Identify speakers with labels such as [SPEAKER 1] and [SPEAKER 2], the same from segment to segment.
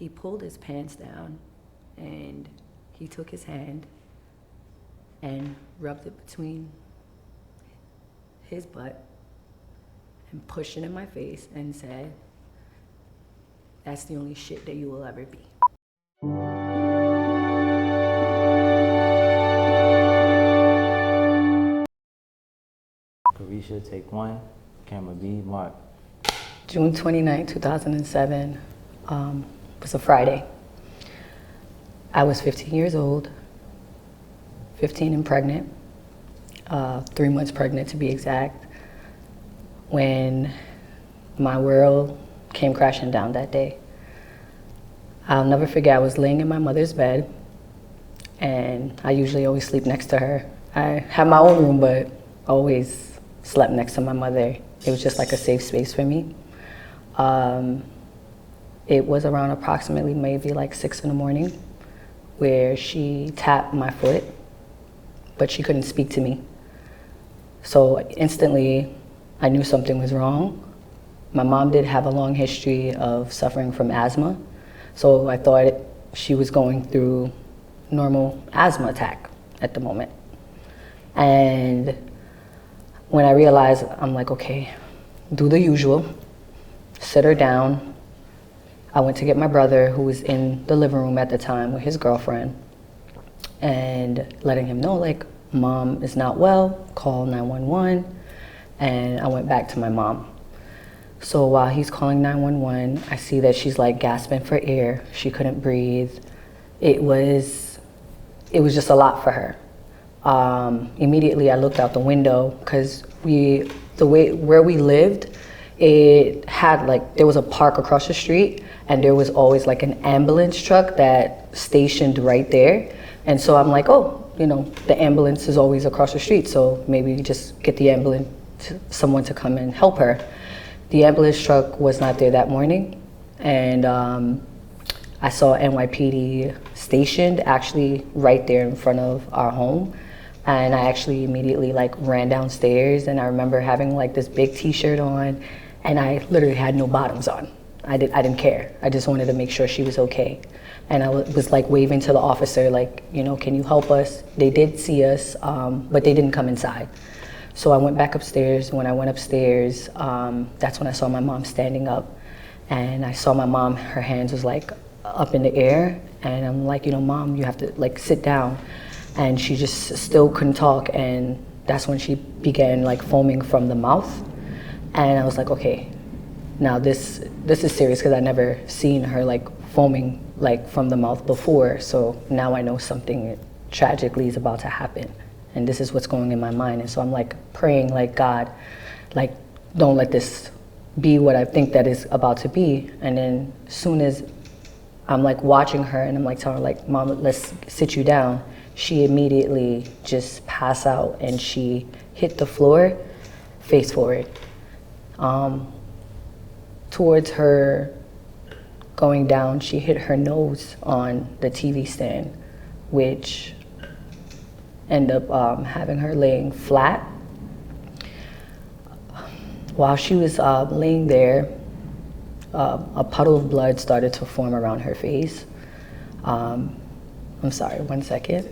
[SPEAKER 1] He pulled his pants down and he took his hand and rubbed it between his butt and pushed it in my face and said, "That's the only shit that you will ever be."
[SPEAKER 2] Kerrisha, take one. Camera B, mark.
[SPEAKER 1] June 29, 2007 was a Friday. I was 15 years old, 15 and pregnant, 3 months pregnant to be exact, when my world came crashing down that day. I'll never forget, I was laying in my mother's bed, and I usually always sleep next to her. I have my own room, but always slept next to my mother. It was just like a safe space for me. It was around approximately maybe like 6 in the morning where she tapped my foot, but she couldn't speak to me. So instantly, I knew something was wrong. My mom did have a long history of suffering from asthma, so I thought she was going through normal asthma attack at the moment. And when I realized, I'm like, okay, do the usual, sit her down. I went to get my brother, who was in the living room at the time with his girlfriend, and letting him know, like, Mom is not well, call 911. And I went back to my mom. So while he's calling 911, I see that she's like gasping for air. She couldn't breathe. It was just a lot for her. Immediately I looked out the window, because where we lived, it had there was a park across the street, and there was always like an ambulance truck that stationed right there. And so I'm like, oh, the ambulance is always across the street, so maybe just get the ambulance, someone to come and help her. The ambulance truck was not there that morning, and I saw NYPD stationed actually right there in front of our home. And I actually immediately ran downstairs, and I remember having this big t-shirt on, and I literally had no bottoms on. I didn't care. I just wanted to make sure she was okay. And I was waving to the officer, can you help us? They did see us, but they didn't come inside. So I went back upstairs. When I went upstairs, that's when I saw my mom standing up. And I saw my mom, her hands was up in the air. And I'm like, Mom, you have to sit down. And she just still couldn't talk. And that's when she began foaming from the mouth. And I was like, okay, now this is serious, because I never seen her foaming from the mouth before. So now I know something tragically is about to happen. And this is what's going in my mind. And so I'm praying God, don't let this be what I think that is about to be. And then as soon as I'm watching her, and I'm telling her Mom, let's sit you down, she immediately just passed out, and she hit the floor face forward. Towards her going down, she hit her nose on the TV stand, which ended up having her laying flat. While she was laying there, a puddle of blood started to form around her face. I'm sorry, 1 second.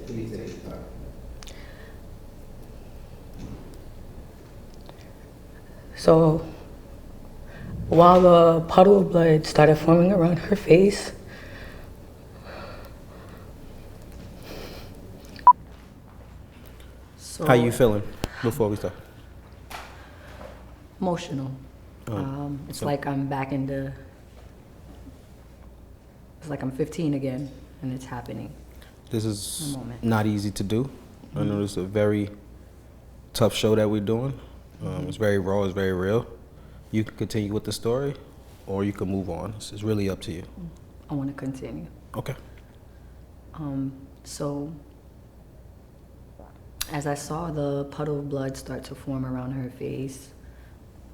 [SPEAKER 1] So while the puddle of blood started forming around her face,
[SPEAKER 3] How you feeling before we start?
[SPEAKER 1] Emotional. It's I'm back into, it's I'm 15 again, and it's happening.
[SPEAKER 3] This is not easy to do. I know this is a very tough show that we're doing. It's very raw, it's very real. You can continue with the story, or you can move on. It's really up to you.
[SPEAKER 1] I want to continue.
[SPEAKER 3] Okay.
[SPEAKER 1] So as I saw the puddle of blood start to form around her face,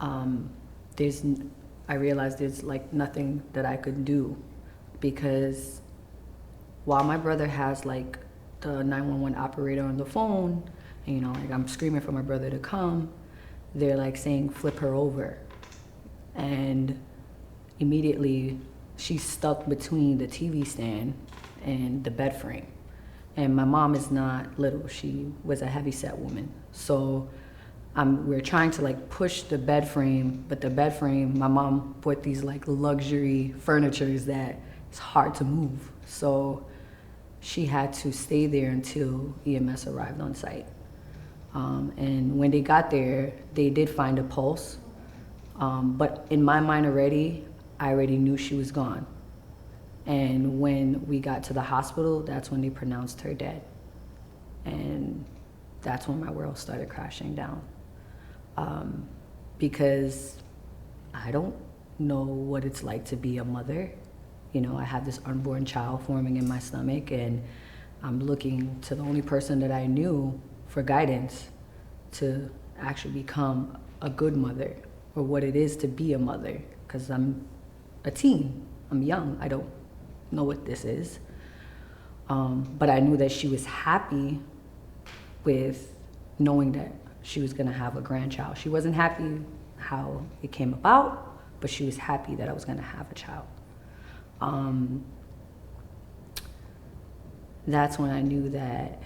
[SPEAKER 1] I realized there's nothing that I could do, because while my brother has the 911 operator on the phone, and I'm screaming for my brother to come, they're saying flip her over. And immediately she's stuck between the TV stand and the bed frame. And my mom is not little. She was a heavy-set woman. So we're trying to like push the bed frame, but the bed frame, my mom bought these like luxury furnitures that it's hard to move. So she had to stay there until EMS arrived on site. And when they got there, they did find a pulse. But in my mind already, I already knew she was gone. And when we got to the hospital, that's when they pronounced her dead. And that's when my world started crashing down. Because I don't know what it's like to be a mother. You know, I have this unborn child forming in my stomach, and I'm looking to the only person that I knew for guidance to actually become a good mother, or what it is to be a mother, because I'm a teen, I'm young, I don't know what this is. But I knew that she was happy with knowing that she was gonna have a grandchild. She wasn't happy how it came about, but she was happy that I was gonna have a child. That's when I knew that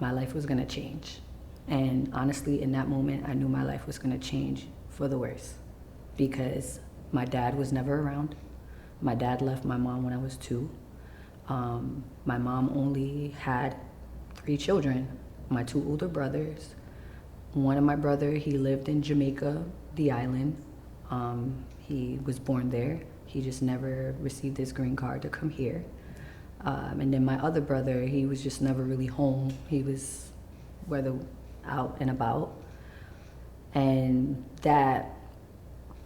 [SPEAKER 1] my life was gonna change. And honestly, in that moment, I knew my life was gonna change for the worse, because my dad was never around. My dad left my mom when I was 2. My mom only had 3 children, my 2 older brothers. One of my brother, he lived in Jamaica, the island. He was born there. He just never received his green card to come here. And then my other brother, he was just never really home. He was whether out and about. And that,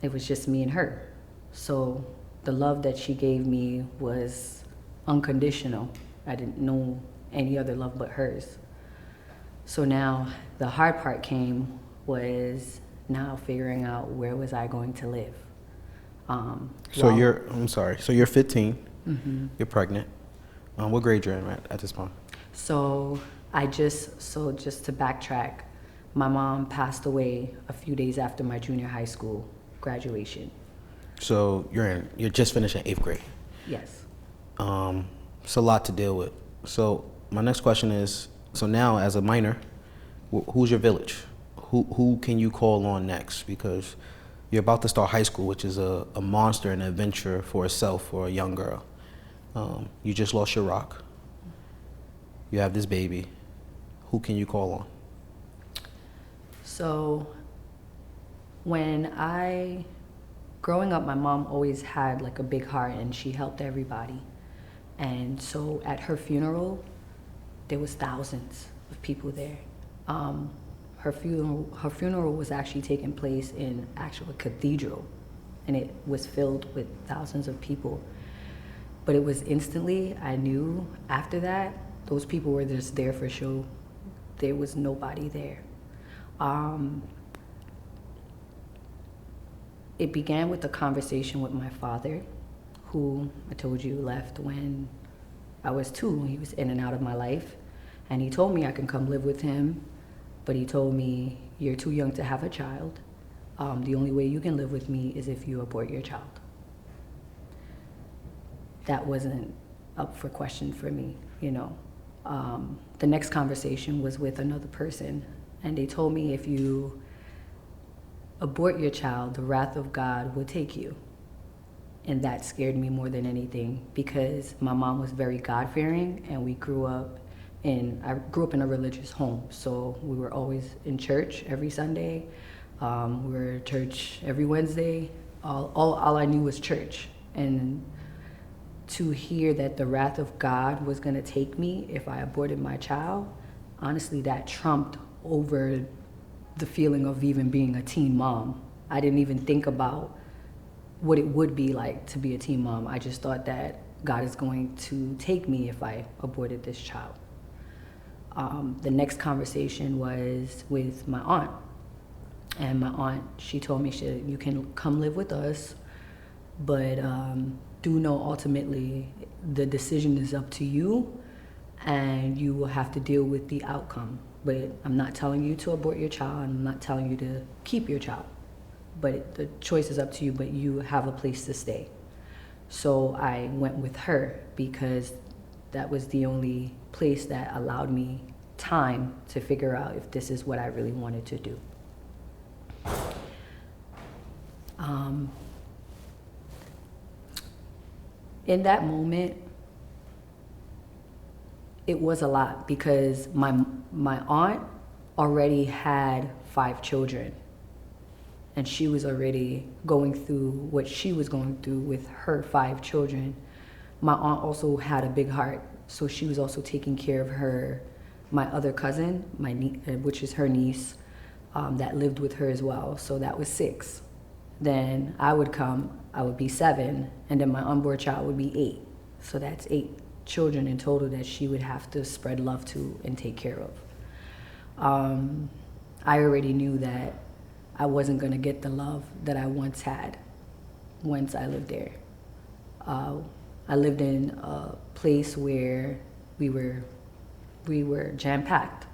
[SPEAKER 1] it was just me and her. So the love that she gave me was unconditional. I didn't know any other love but hers. So now the hard part came, was now figuring out where was I going to live.
[SPEAKER 3] So you're 15, you're pregnant. What grade you're in at this point?
[SPEAKER 1] So just to backtrack, my mom passed away a few days after my junior high school graduation.
[SPEAKER 3] So you're just finishing 8th grade.
[SPEAKER 1] Yes.
[SPEAKER 3] It's a lot to deal with. So my next question is, so now as a minor, who's your village? Who can you call on next? Because you're about to start high school, which is a monster and an adventure for itself for a young girl. You just lost your rock. You have this baby. Who can you call on?
[SPEAKER 1] So growing up, my mom always had like a big heart, and she helped everybody. And so at her funeral, there was thousands of people there. Her funeral was actually taking place in actual cathedral, and it was filled with thousands of people. But it was instantly, I knew after that, those people were just there for show. There was nobody there. It began with a conversation with my father, who I told you left when I was 2. He was in and out of my life. And he told me I can come live with him, but he told me, you're too young to have a child. The only way you can live with me is if you abort your child. That wasn't up for question for me, you know. The next conversation was with another person, and they told me if you abort your child, the wrath of God will take you. And that scared me more than anything, because my mom was very God-fearing, and I grew up in a religious home. So we were always in church every Sunday. We were at church every Wednesday. All I knew was church. And to hear that the wrath of God was gonna take me if I aborted my child, honestly, that trumped over the feeling of even being a teen mom. I didn't even think about what it would be like to be a teen mom. I just thought that God is going to take me if I aborted this child. The next conversation was with my aunt. And my aunt, she told me, you can come live with us, but do know ultimately the decision is up to you, and you will have to deal with the outcome. But I'm not telling you to abort your child, and I'm not telling you to keep your child. But the choice is up to you, but you have a place to stay. So I went with her because that was the only place that allowed me time to figure out if this is what I really wanted to do. In that moment, it was a lot because my aunt already had 5 children, and she was already going through what she was going through with her 5 children. My aunt also had a big heart, so she was also taking care of my other cousin, which is her niece, that lived with her as well. So that was 6. Then I would be 7, and then my unborn child would be 8. So that's 8 children in total that she would have to spread love to and take care of. I already knew that I wasn't gonna get the love that I once had once I lived there. I lived in a place where we were jam-packed,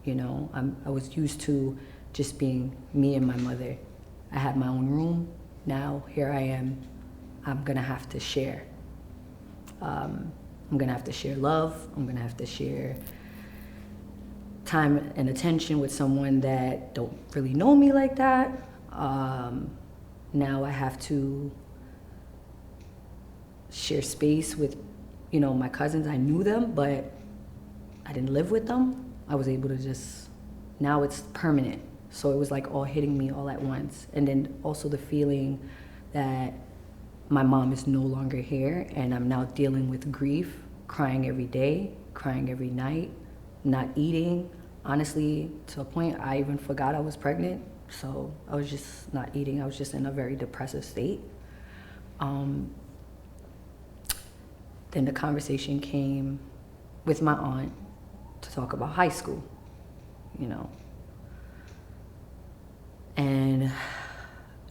[SPEAKER 1] you know. I was used to just being me and my mother. I had my own room. Now here I am. I'm gonna have to share. I'm gonna have to share love. I'm gonna have to share time and attention with someone that don't really know me like that. Now I have to share space with, you know, my cousins. I knew them, but I didn't live with them. I was able to now it's permanent. So it was like all hitting me all at once. And then also the feeling that my mom is no longer here, and I'm now dealing with grief, crying every day, crying every night, not eating. Honestly, to a point, I even forgot I was pregnant. So I was just not eating. I was just in a very depressive state. Then the conversation came with my aunt to talk about high school, you know. And,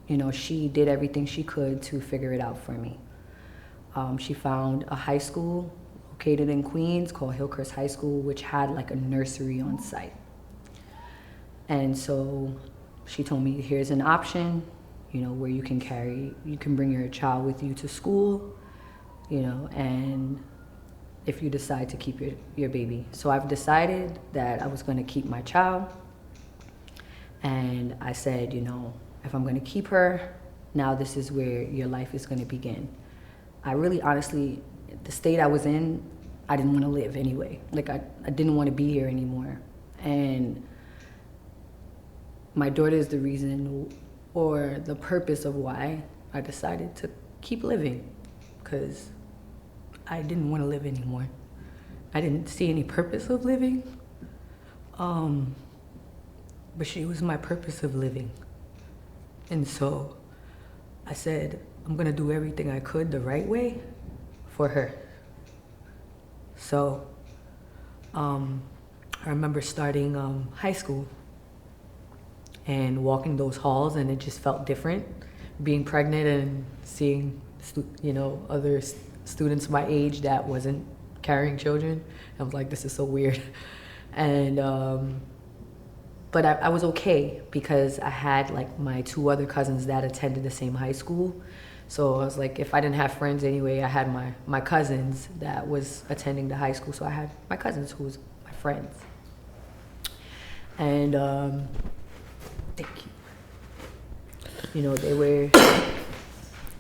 [SPEAKER 1] you know, she did everything she could to figure it out for me. She found a high school located in Queens called Hillcrest High School, which had like a nursery on site. And so she told me, here's an option, you know, where you can bring your child with you to school, you know, and if you decide to keep your baby. So I've decided that I was going to keep my child. And I said, you know, if I'm going to keep her, now this is where your life is going to begin. I really, honestly, the state I was in, I didn't want to live anyway. Like, I didn't want to be here anymore. And my daughter is the reason or the purpose of why I decided to keep living, because I didn't want to live anymore. I didn't see any purpose of living. But she was my purpose of living. And so I said, I'm gonna do everything I could the right way for her. So I remember starting high school and walking those halls, and it just felt different, being pregnant and seeing, you know, other students my age that wasn't carrying children. I was like, this is so weird. And but I was okay because I had like my 2 other cousins that attended the same high school. So I was like, if I didn't have friends anyway, I had my cousins that was attending the high school. So I had my cousins who was my friends. And thank you. You know, they were,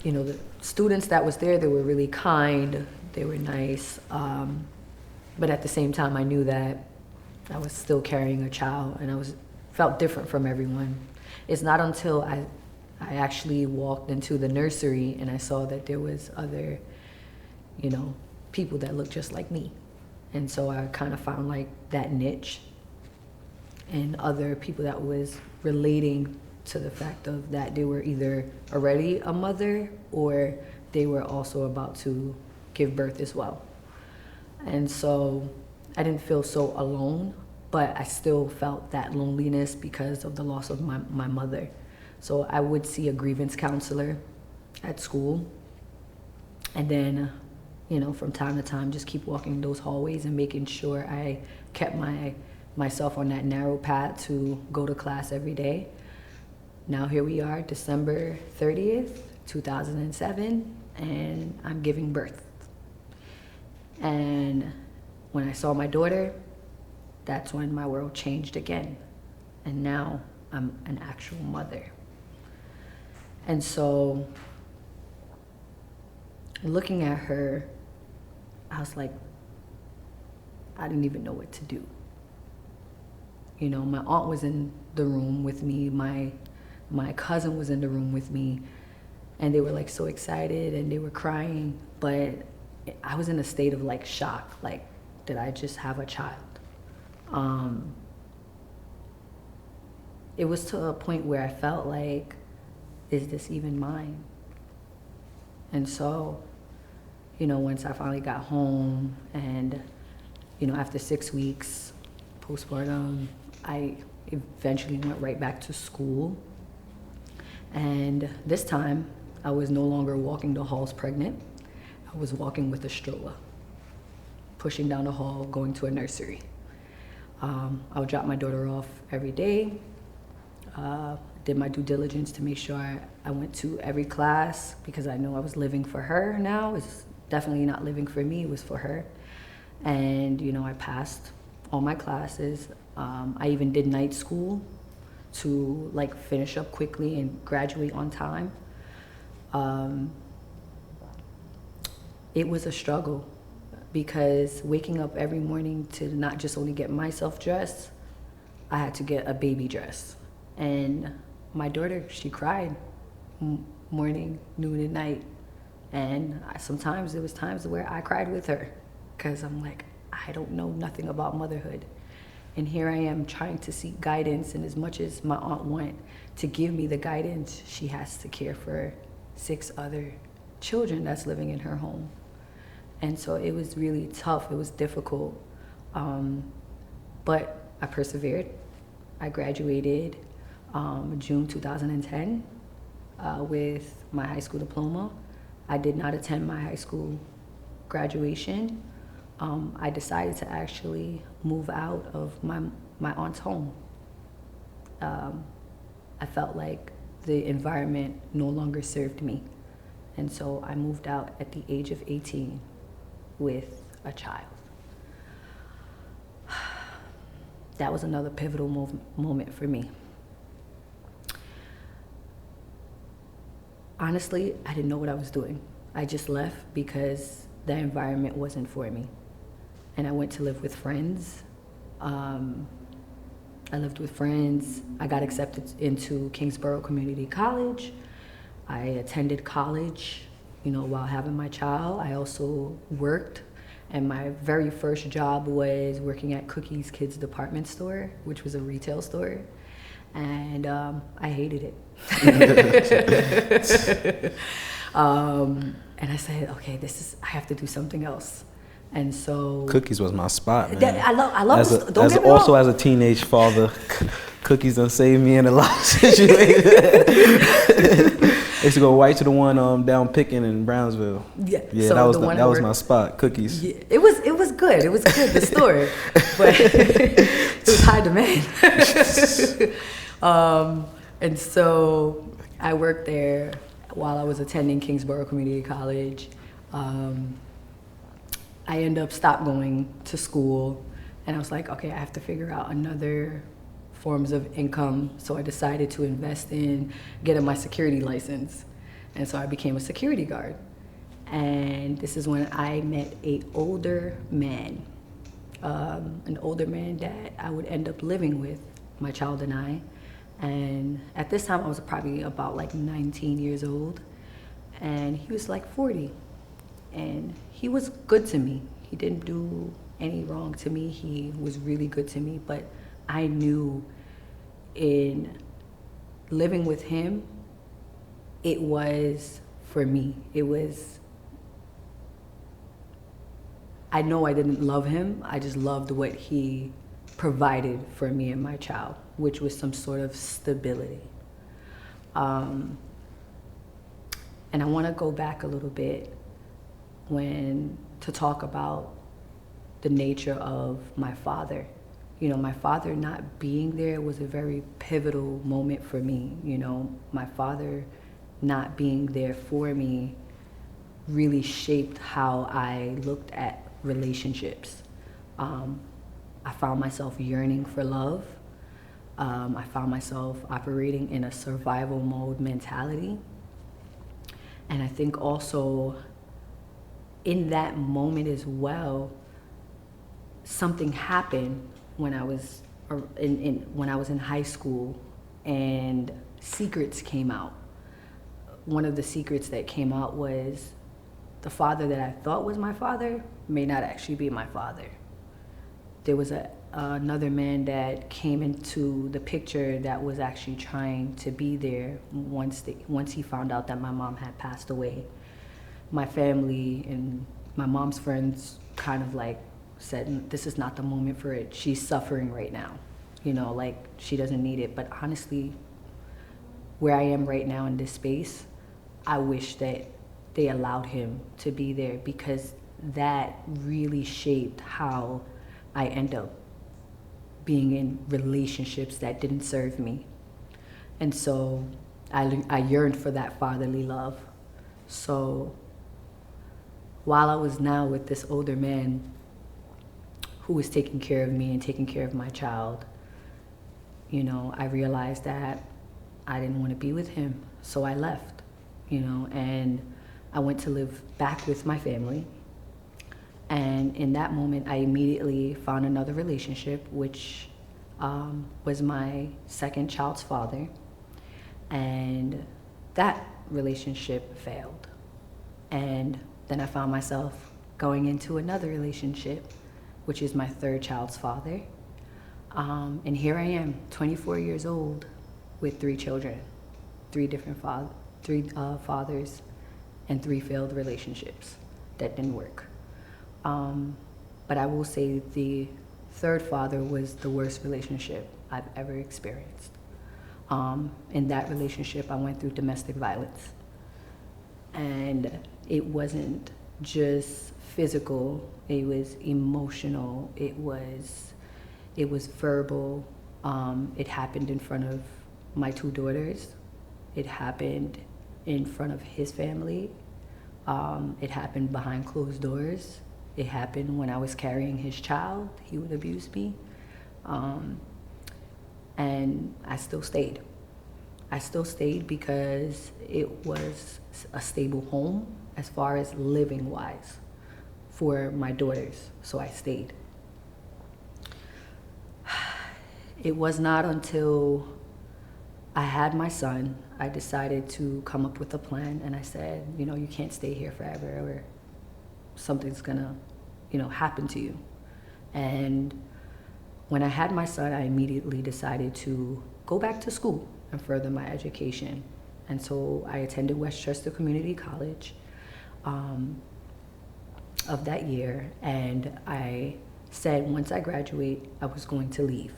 [SPEAKER 1] you know, the students that was there, they were really kind, they were nice. But at the same time, I knew that I was still carrying a child, and felt different from everyone. It's not until I actually walked into the nursery and I saw that there was other, you know, people that looked just like me. And so I kind of found like that niche and other people that was relating to the fact of that they were either already a mother or they were also about to give birth as well. And so I didn't feel so alone, but I still felt that loneliness because of the loss of my mother. So I would see a grievance counselor at school, and then, you know, from time to time, just keep walking those hallways and making sure I kept myself on that narrow path to go to class every day. Now here we are, December 30th, 2007, and I'm giving birth. And when I saw my daughter, that's when my world changed again. And now I'm an actual mother. And so looking at her, I was like, I didn't even know what to do. You know, my aunt was in the room with me, my cousin was in the room with me, and they were like so excited and they were crying, but I was in a state of like shock, like, did I just have a child? It was to a point where I felt like, is this even mine? And so, you know, once I finally got home and, you know, after 6 weeks postpartum, I eventually went right back to school. And this time, I was no longer walking the halls pregnant. I was walking with a stroller, pushing down the hall, going to a nursery. I would drop my daughter off every day. Did my due diligence to make sure I went to every class because I know I was living for her now. It's definitely not living for me, it was for her. And, you know, I passed all my classes. I even did night school to like finish up quickly and graduate on time. It was a struggle because waking up every morning to not just only get myself dressed, I had to get a baby dress. And my daughter, she cried morning, noon, and night. And sometimes there was times where I cried with her because I'm like, I don't know nothing about motherhood. And here I am trying to seek guidance, and as much as my aunt wanted to give me the guidance, she has to care for 6 other children that's living in her home. And so it was really tough, it was difficult, but I persevered. I graduated June 2010 with my high school diploma. I did not attend my high school graduation. I decided to actually move out of my aunt's home. I felt like the environment no longer served me. And so I moved out at the age of 18 with a child. That was another pivotal moment for me. Honestly, I didn't know what I was doing. I just left because the environment wasn't for me. And I went to live with friends. I lived with friends. I got accepted into Kingsborough Community College. I attended college, you know, while having my child. I also worked, and my very first job was working at Cookie's Kids Department Store, which was a retail store. And I hated it. And I said, okay, I have to do something else. And so
[SPEAKER 3] Cookies was my spot, man.
[SPEAKER 1] I love don't get me
[SPEAKER 3] also
[SPEAKER 1] wrong.
[SPEAKER 3] as a teenage father, Cookies done saved me in a lot of situations. I used to go right to the one down Pickin in Brownsville.
[SPEAKER 1] Yeah,
[SPEAKER 3] yeah,
[SPEAKER 1] so
[SPEAKER 3] that was my spot. Cookies.
[SPEAKER 1] Yeah, it was good. It was good, the store, but it was high demand. And so I worked there while I was attending Kingsborough Community College. I ended up stopped going to school, and I was like, okay, I have to figure out another forms of income. So I decided to invest in getting my security license. And so I became a security guard. And this is when I met an older man that I would end up living with, my child and I. And at this time I was probably about like 19 years old, and he was like 40. And he was good to me. He didn't do any wrong to me. He was really good to me. But I knew in living with him, it was for me. I know I didn't love him. I just loved what he provided for me and my child, which was some sort of stability. And I want to go back a little bit to talk about the nature of my father. You know, my father not being there was a very pivotal moment for me. You know, my father not being there for me really shaped how I looked at relationships. I found myself yearning for love. I found myself operating in a survival mode mentality. And I think also in that moment as well, something happened when I was in high school, and secrets came out. One of the secrets that came out was the father that I thought was my father may not actually be my father. There was another man that came into the picture that was actually trying to be there once he found out that my mom had passed away. My family and my mom's friends kind of like said, this is not the moment for it. She's suffering right now. Like she doesn't need it. But honestly, where I am right now in this space, I wish that they allowed him to be there, because that really shaped how I end up being in relationships that didn't serve me. And so I yearned for that fatherly love. So while I was now with this older man who was taking care of me and taking care of my child, I realized that I didn't want to be with him. So I left, and I went to live back with my family. And in that moment, I immediately found another relationship, which was my second child's father. And that relationship failed. And then I found myself going into another relationship, which is my third child's father. And here I am, 24 years old, with 3 children, 3 different fathers, and 3 failed relationships that didn't work. But I will say the third father was the worst relationship I've ever experienced. In that relationship, I went through domestic violence. And it wasn't just physical, it was emotional, it was verbal. It happened in front of my 2 daughters. It happened in front of his family. It happened behind closed doors. It happened when I was carrying his child. He would abuse me. And I still stayed. I still stayed because it was a stable home as far as living wise for my daughters. So I stayed. It was not until I had my son, I decided to come up with a plan, and I said, you can't stay here forever, or something's gonna, happen to you. And when I had my son, I immediately decided to go back to school and further my education. And so I attended Westchester Community College of that year, and I said once I graduate, I was going to leave,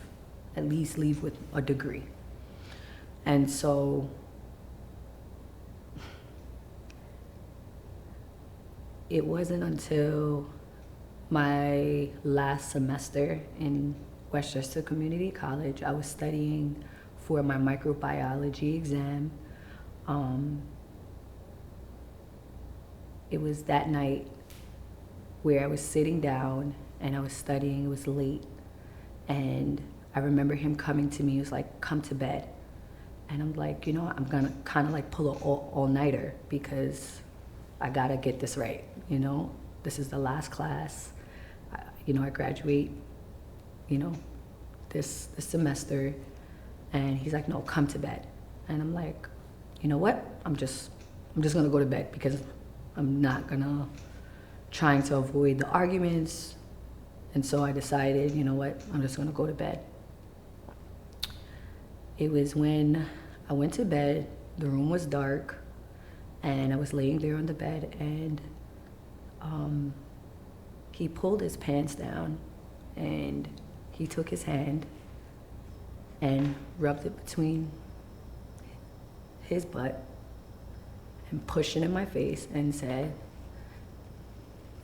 [SPEAKER 1] at least leave with a degree. And so it wasn't until my last semester in Westchester Community College, I was studying for my microbiology exam. It was that night where I was sitting down and I was studying. It was late, and I remember him coming to me. He was like, "Come to bed." And I'm like, I'm gonna kind of like pull an all-nighter because I gotta get this right. This is the last class. I graduate, this semester. And he's like, "No, come to bed." And I'm like, you know what? I'm just gonna go to bed because I'm not trying to avoid the arguments. And so I decided, you know what? I'm just gonna go to bed. It was when I went to bed, the room was dark, and I was laying there on the bed, and he pulled his pants down, and he took his hand and rubbed it between his butt and pushed it in my face and said,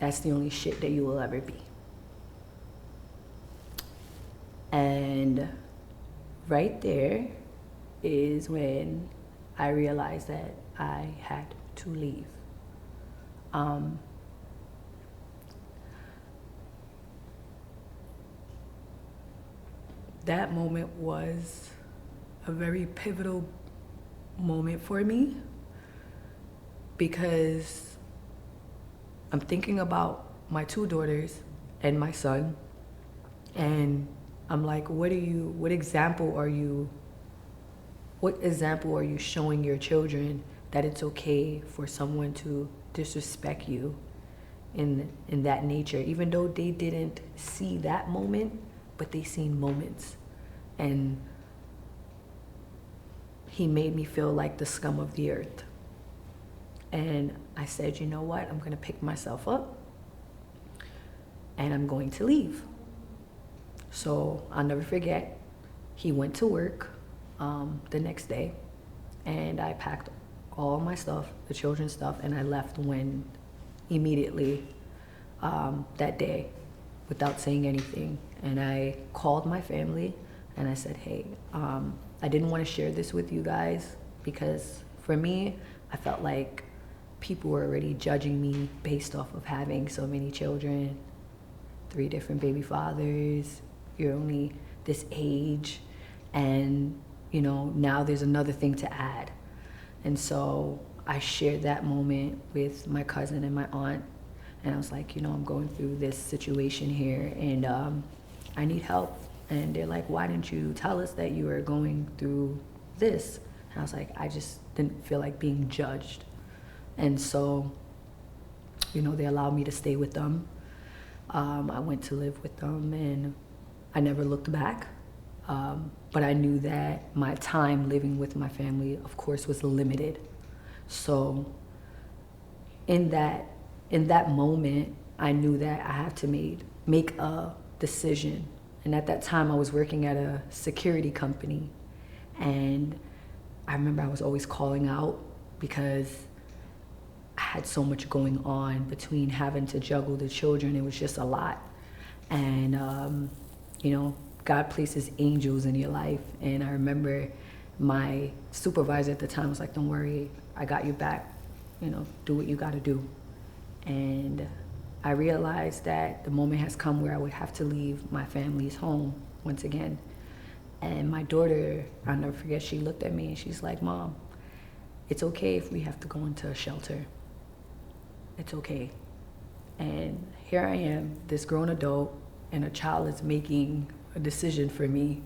[SPEAKER 1] "That's the only shit that you will ever be." And right there is when I realized that I had to leave. That moment was a very pivotal moment for me because I'm thinking about my 2 daughters and my son, and I'm like, what example are you showing your children that it's okay for someone to disrespect you in that nature, even though they didn't see that moment, but they seen moments. And he made me feel like the scum of the earth. And I said, you know what? I'm going to pick myself up and I'm going to leave. So I'll never forget, he went to work the next day, and I packed all my stuff, the children's stuff, and I left immediately that day without saying anything. And I called my family and I said, hey, I didn't want to share this with you guys because for me, I felt like people were already judging me based off of having so many children, 3 different baby fathers, you're only this age, and now there's another thing to add. And so I shared that moment with my cousin and my aunt, and I was like, I'm going through this situation here, and I need help. And they're like, why didn't you tell us that you were going through this? And I was like, I just didn't feel like being judged. And so, they allowed me to stay with them. I went to live with them, and I never looked back. But I knew that my time living with my family, of course, was limited. So in that moment, I knew that I had to make a decision. And at that time, I was working at a security company. And I remember I was always calling out because I had so much going on between having to juggle the children. It was just a lot. And, God places angels in your life. And I remember my supervisor at the time was like, don't worry, I got your back, do what you got to do. And I realized that the moment has come where I would have to leave my family's home once again. And my daughter, I'll never forget, she looked at me and she's like, Mom, it's okay if we have to go into a shelter. It's okay. And here I am, this grown adult, and a child is making a decision for me,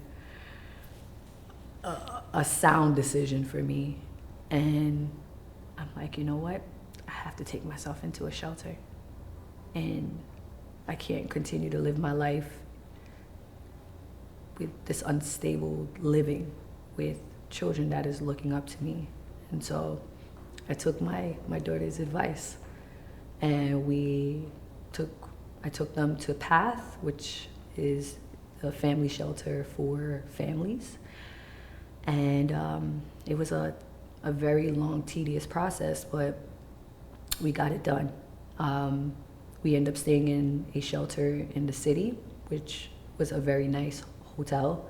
[SPEAKER 1] a sound decision for me. And I'm like, you know what? I have to take myself into a shelter. And I can't continue to live my life with this unstable living with children that is looking up to me. And so I took my daughter's advice, and I took them to PATH, which is a family shelter for families. And it was a very long, tedious process, but we got it done. We ended up staying in a shelter in the city, which was a very nice hotel.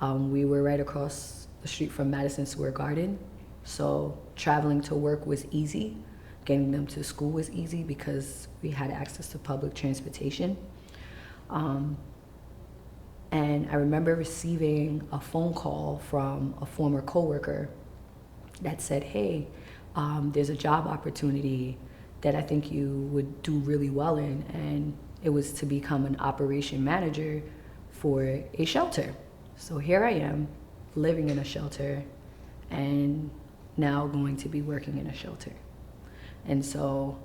[SPEAKER 1] We were right across the street from Madison Square Garden, so traveling to work was easy. Getting them to school was easy because we had access to public transportation. And I remember receiving a phone call from a former coworker that said, hey, there's a job opportunity that I think you would do really well in. And it was to become an operation manager for a shelter. So here I am, living in a shelter and now going to be working in a shelter. And so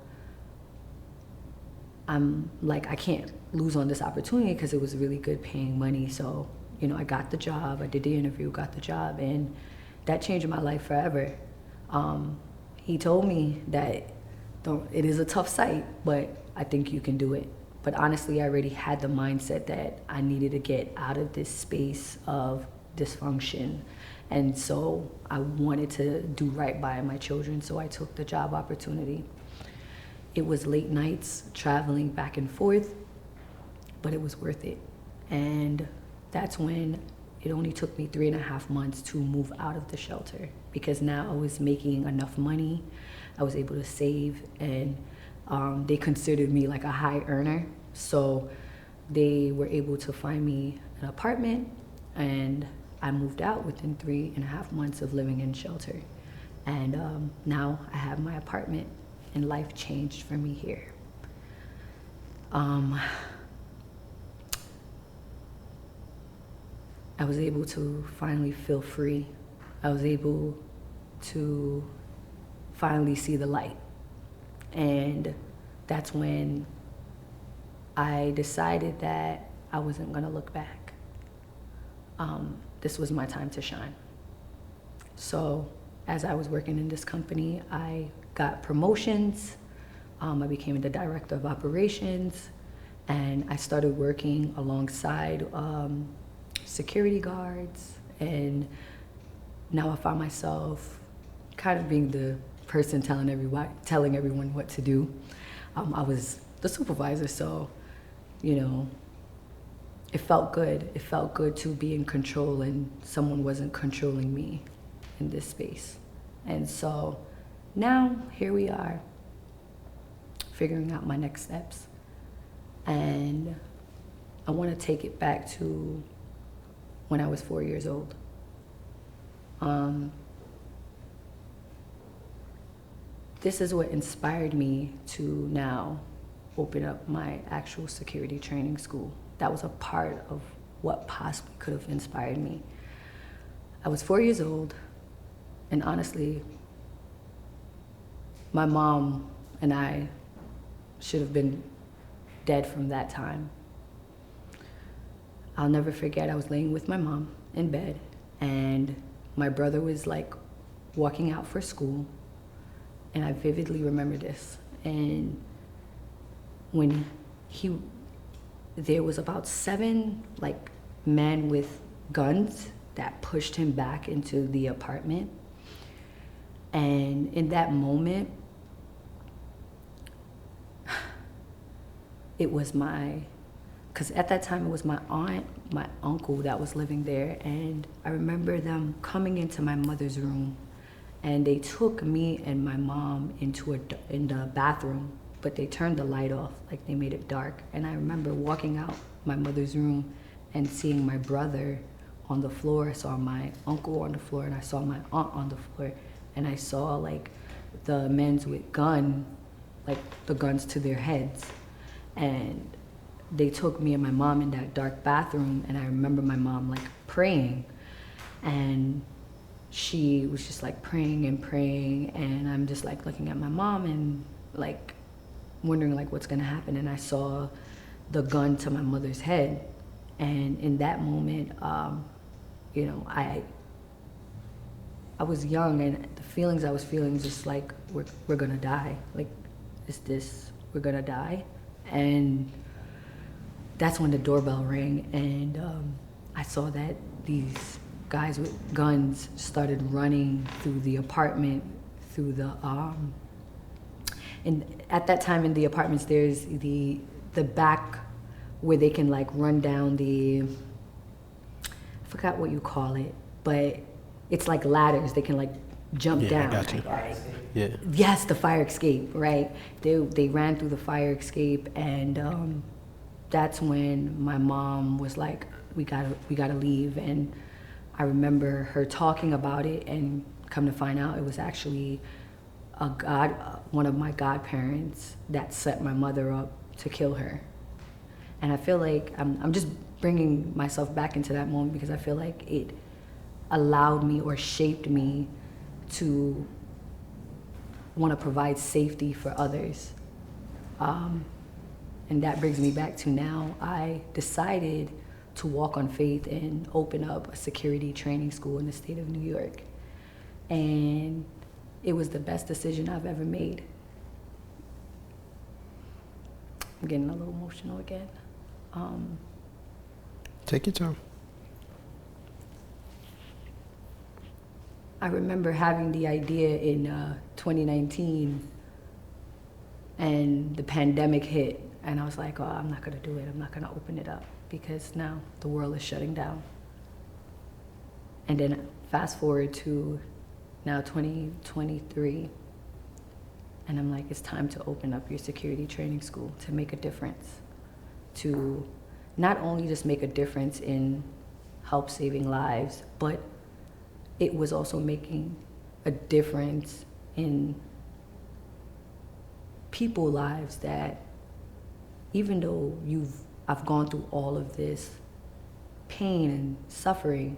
[SPEAKER 1] I'm like, I can't lose on this opportunity because it was really good paying money. So, I got the job, I did the interview, got the job, and that changed my life forever. He told me that it is a tough site, but I think you can do it. But honestly, I already had the mindset that I needed to get out of this space of dysfunction. And so I wanted to do right by my children, so I took the job opportunity. It was late nights, traveling back and forth, but it was worth it. And that's when it only took me 3.5 months to move out of the shelter, because now I was making enough money. I was able to save, and They considered me like a high earner, so they were able to find me an apartment, and I moved out within 3.5 months of living in shelter. And now I have my apartment, and life changed for me here. I was able to finally feel free. I was able to finally see the light. And that's when I decided that I wasn't gonna look back. This was my time to shine. So as I was working in this company, I got promotions. I became the director of operations, and I started working alongside security guards. And now I found myself kind of being the person telling everyone what to do. I was the supervisor, so, you know, it felt good. It felt good to be in control, and someone wasn't controlling me in this space. And so now here we are, figuring out my next steps. And I want to take it back to when I was 4 years old. This is what inspired me to now open up my actual security training school. That was a part of what possibly could have inspired me. I was 4 years old, and honestly, my mom and I should have been dead from that time. I'll never forget, I was laying with my mom in bed, and my brother was like walking out for school, and I vividly remember this. And when there was about 7 like men with guns that pushed him back into the apartment. And in that moment, it was because at that time it was my aunt, my uncle that was living there, and I remember them coming into my mother's room, and they took me and my mom in the bathroom, but they turned the light off, like they made it dark. And I remember walking out my mother's room and seeing my brother on the floor. I saw my uncle on the floor, and I saw my aunt on the floor, and I saw like the men with like the guns to their heads. And they took me and my mom in that dark bathroom, and I remember my mom like praying, and she was just like praying and praying, and I'm just like looking at my mom and like wondering like what's gonna happen. And I saw the gun to my mother's head, and in that moment, you know, I was young, and the feelings I was feeling just like we're gonna die. Like, we're gonna die. And that's when the doorbell rang, and I saw that these guys with guns started running through the apartment, through the and at that time in the apartments there's the back where they can like run down I forgot what you call it, but it's like ladders, they can like jump down.
[SPEAKER 3] I got you. Yeah.
[SPEAKER 1] Yes, the fire escape, right? They ran through the fire escape, and that's when my mom was like, we gotta leave. And I remember her talking about it, and come to find out it was actually one of my godparents that set my mother up to kill her. And I feel like I'm just bringing myself back into that moment because I feel like it allowed me or shaped me to want to provide safety for others. And that brings me back to now. I decided to walk on faith and open up a security training school in the state of New York. And it was the best decision I've ever made. I'm getting a little emotional again.
[SPEAKER 3] Take your time.
[SPEAKER 1] I remember having the idea in 2019, and the pandemic hit, and I was like, oh, I'm not gonna do it. I'm not gonna open it up because now the world is shutting down. And then fast forward to now 2023, And I'm like, it's time to open up your security training school to make a difference. To not only just make a difference in help saving lives, but it was also making a difference in people's lives that even though I've gone through all of this pain and suffering,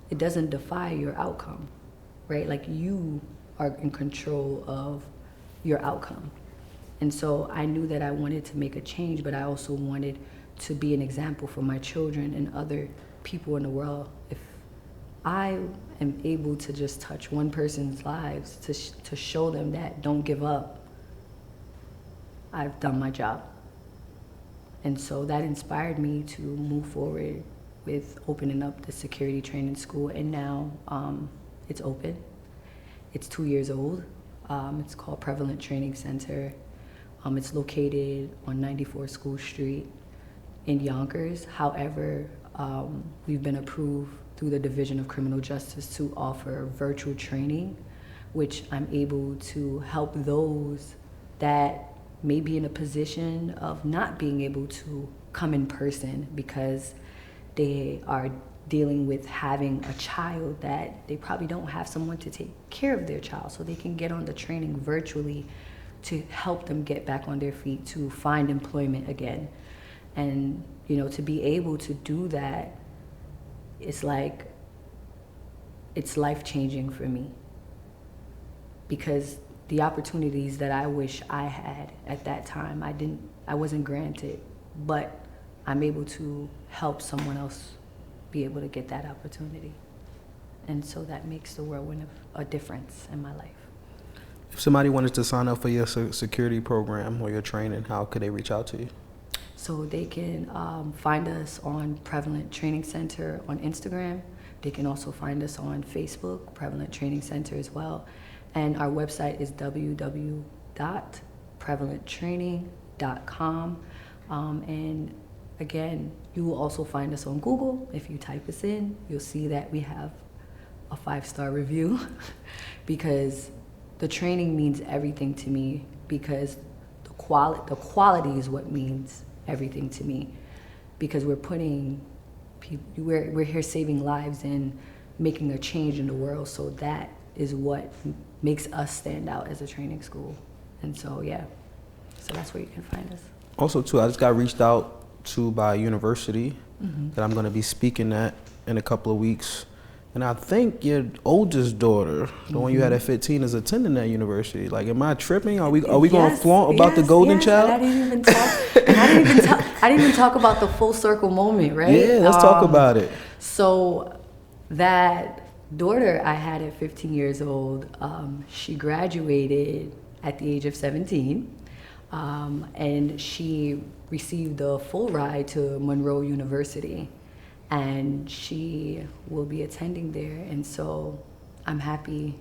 [SPEAKER 1] it doesn't defy your outcome, right? Like, you are in control of your outcome. And so I knew that I wanted to make a change, but I also wanted to be an example for my children and other people in the world. If I am able to just touch one person's lives to show them that don't give up, I've done my job. And so that inspired me to move forward with opening up the security training school. And now it's open. It's 2 years old. It's called Prevalent Training Center. It's located on 94 School Street in Yonkers. However, we've been approved through the Division of Criminal Justice to offer virtual training, which I'm able to help those that may be in a position of not being able to come in person because they are dealing with having a child that they probably don't have someone to take care of their child, so they can get on the training virtually to help them get back on their feet, to find employment again. And, you know, to be able to do that, it's like, it's life-changing for me, because the opportunities that I wish I had at that time, I wasn't granted, but I'm able to help someone else be able to get that opportunity. And so that makes the whirlwind of a difference in my life.
[SPEAKER 3] If somebody wanted to sign up for your security program or your training, how could they reach out to you?
[SPEAKER 1] So they can find us on Prevalent Training Center on Instagram. They can also find us on Facebook, Prevalent Training Center as well. And our website is www.prevalenttraining.com. And again, you will also find us on Google. If you type us in, you'll see that we have a 5-star review because the training means everything to me, because the quality is what means everything to me, because we're putting people, we're here saving lives and making a change in the world. So that is what makes us stand out as a training school. And so, yeah, so that's where you can find us.
[SPEAKER 3] Also, too, I just got reached out to by a university that I'm going to be speaking at in a couple of weeks. And I think your oldest daughter, the one you had at 15, is attending that university. Like, am I tripping? Are we going to flaunt about the golden child?
[SPEAKER 1] And I didn't even talk about the full circle moment, right?
[SPEAKER 3] Yeah, let's talk about it.
[SPEAKER 1] So that daughter I had at 15 years old, she graduated at the age of 17, and she received the full ride to Monroe University, and she will be attending there. And so I'm happy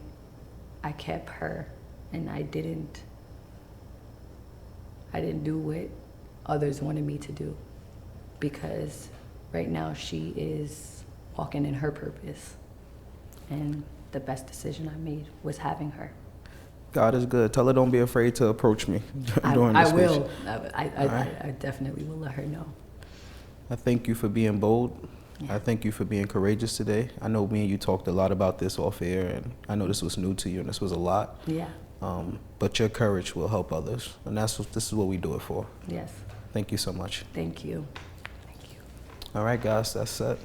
[SPEAKER 1] I kept her, and I didn't do what others wanted me to do, because right now she is walking in her purpose. And the best decision I made was having her.
[SPEAKER 3] God is good. Tell her don't be afraid to approach me during this
[SPEAKER 1] I will.
[SPEAKER 3] Right.
[SPEAKER 1] I definitely will let her know.
[SPEAKER 3] I thank you for being bold. Yeah. I thank you for being courageous today. I know me and you talked a lot about this off air, and I know this was new to you, and this was a lot.
[SPEAKER 1] Yeah.
[SPEAKER 3] But your courage will help others, and this is what we do it for.
[SPEAKER 1] Yes.
[SPEAKER 3] Thank you so much.
[SPEAKER 1] Thank you. Thank you.
[SPEAKER 3] All right, guys, that's it.